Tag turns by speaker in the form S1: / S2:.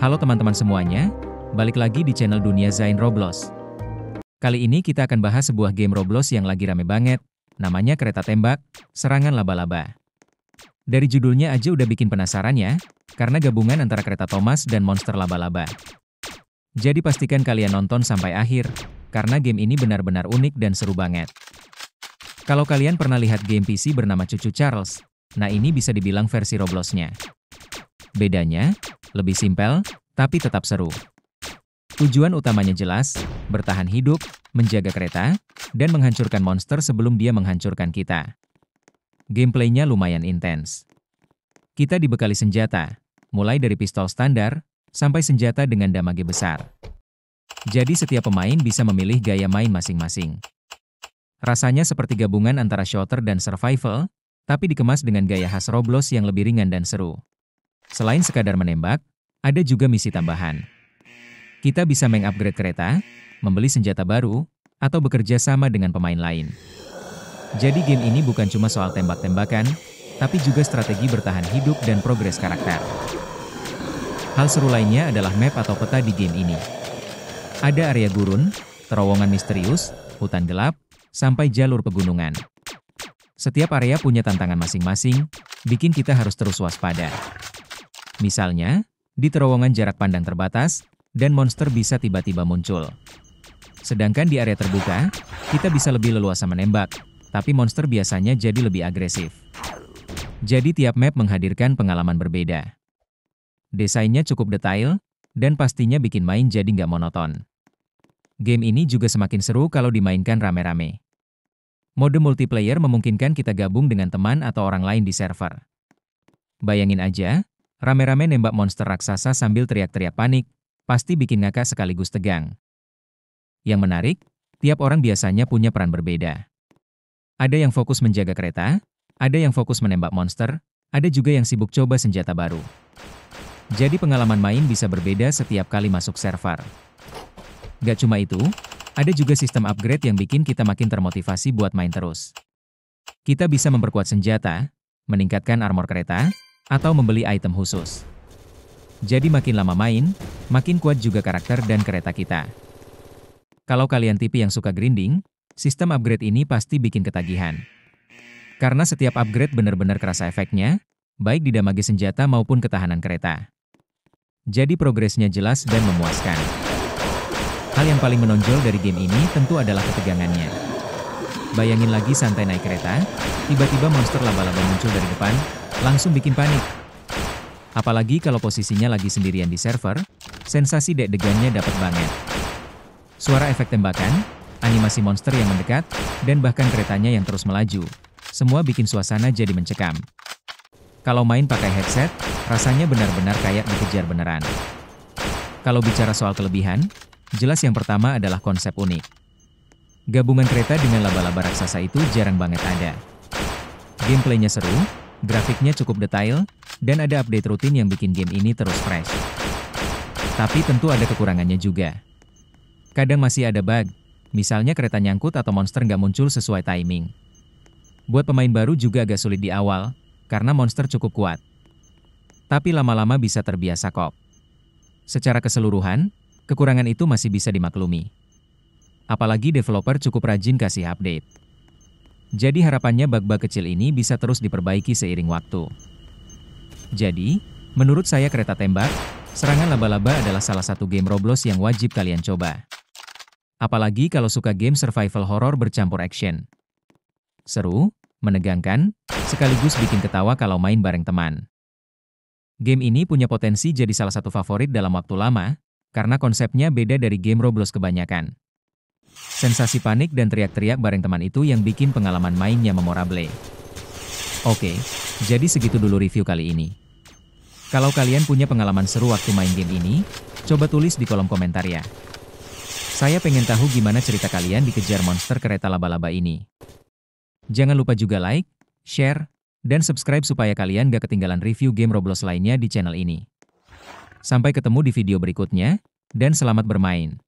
S1: Halo teman-teman semuanya, balik lagi di channel Dunia Zain Roblox. Kali ini kita akan bahas sebuah game Roblox yang lagi rame banget, namanya Kereta Tembak, Serangan Laba-Laba. Dari judulnya aja udah bikin penasaran ya, karena gabungan antara kereta Thomas dan monster laba-laba. Jadi pastikan kalian nonton sampai akhir, karena game ini benar-benar unik dan seru banget. Kalau kalian pernah lihat game PC bernama Cucu Charles, nah ini bisa dibilang versi Roblox-nya. Bedanya, lebih simpel, tapi tetap seru. Tujuan utamanya jelas, bertahan hidup, menjaga kereta, dan menghancurkan monster sebelum dia menghancurkan kita. Gameplaynya lumayan intens. Kita dibekali senjata, mulai dari pistol standar, sampai senjata dengan damage besar. Jadi setiap pemain bisa memilih gaya main masing-masing. Rasanya seperti gabungan antara shooter dan survival, tapi dikemas dengan gaya khas Roblox yang lebih ringan dan seru. Selain sekadar menembak, ada juga misi tambahan. Kita bisa mengupgrade kereta, membeli senjata baru, atau bekerja sama dengan pemain lain. Jadi game ini bukan cuma soal tembak-tembakan, tapi juga strategi bertahan hidup dan progres karakter. Hal seru lainnya adalah map atau peta di game ini. Ada area gurun, terowongan misterius, hutan gelap, sampai jalur pegunungan. Setiap area punya tantangan masing-masing, bikin kita harus terus waspada. Misalnya, di terowongan jarak pandang terbatas, dan monster bisa tiba-tiba muncul. Sedangkan di area terbuka, kita bisa lebih leluasa menembak, tapi monster biasanya jadi lebih agresif. Jadi tiap map menghadirkan pengalaman berbeda. Desainnya cukup detail, dan pastinya bikin main jadi nggak monoton. Game ini juga semakin seru kalau dimainkan rame-rame. Mode multiplayer memungkinkan kita gabung dengan teman atau orang lain di server. Bayangin aja, rame-rame nembak monster raksasa sambil teriak-teriak panik, pasti bikin ngakak sekaligus tegang. Yang menarik, tiap orang biasanya punya peran berbeda. Ada yang fokus menjaga kereta, ada yang fokus menembak monster, ada juga yang sibuk coba senjata baru. Jadi pengalaman main bisa berbeda setiap kali masuk server. Gak cuma itu, ada juga sistem upgrade yang bikin kita makin termotivasi buat main terus. Kita bisa memperkuat senjata, meningkatkan armor kereta, atau membeli item khusus. Jadi makin lama main, makin kuat juga karakter dan kereta kita. Kalau kalian tipe yang suka grinding, sistem upgrade ini pasti bikin ketagihan. Karena setiap upgrade benar-benar kerasa efeknya, baik di damage senjata maupun ketahanan kereta. Jadi progresnya jelas dan memuaskan. Hal yang paling menonjol dari game ini tentu adalah ketegangannya. Bayangin lagi santai naik kereta, tiba-tiba monster laba-laba muncul dari depan, langsung bikin panik. Apalagi kalau posisinya lagi sendirian di server, sensasi deg-degannya dapat banget. Suara efek tembakan, animasi monster yang mendekat, dan bahkan keretanya yang terus melaju, semua bikin suasana jadi mencekam. Kalau main pakai headset, rasanya benar-benar kayak dikejar beneran. Kalau bicara soal kelebihan, jelas yang pertama adalah konsep unik. Gabungan kereta dengan laba-laba raksasa itu jarang banget ada. Gameplaynya seru, grafiknya cukup detail, dan ada update rutin yang bikin game ini terus fresh. Tapi tentu ada kekurangannya juga. Kadang masih ada bug, misalnya kereta nyangkut atau monster nggak muncul sesuai timing. Buat pemain baru juga agak sulit di awal, karena monster cukup kuat. Tapi lama-lama bisa terbiasa kok. Secara keseluruhan, kekurangan itu masih bisa dimaklumi. Apalagi developer cukup rajin kasih update. Jadi harapannya bug-bug kecil ini bisa terus diperbaiki seiring waktu. Jadi, menurut saya Kereta Tembak, Serangan Laba-Laba adalah salah satu game Roblox yang wajib kalian coba. Apalagi kalau suka game survival horror bercampur action. Seru, menegangkan, sekaligus bikin ketawa kalau main bareng teman. Game ini punya potensi jadi salah satu favorit dalam waktu lama, karena konsepnya beda dari game Roblox kebanyakan. Sensasi panik dan teriak-teriak bareng teman itu yang bikin pengalaman mainnya memorable. Oke, jadi segitu dulu review kali ini. Kalau kalian punya pengalaman seru waktu main game ini, coba tulis di kolom komentar ya. Saya pengen tahu gimana cerita kalian dikejar monster kereta laba-laba ini. Jangan lupa juga like, share, dan subscribe supaya kalian gak ketinggalan review game Roblox lainnya di channel ini. Sampai ketemu di video berikutnya, dan selamat bermain.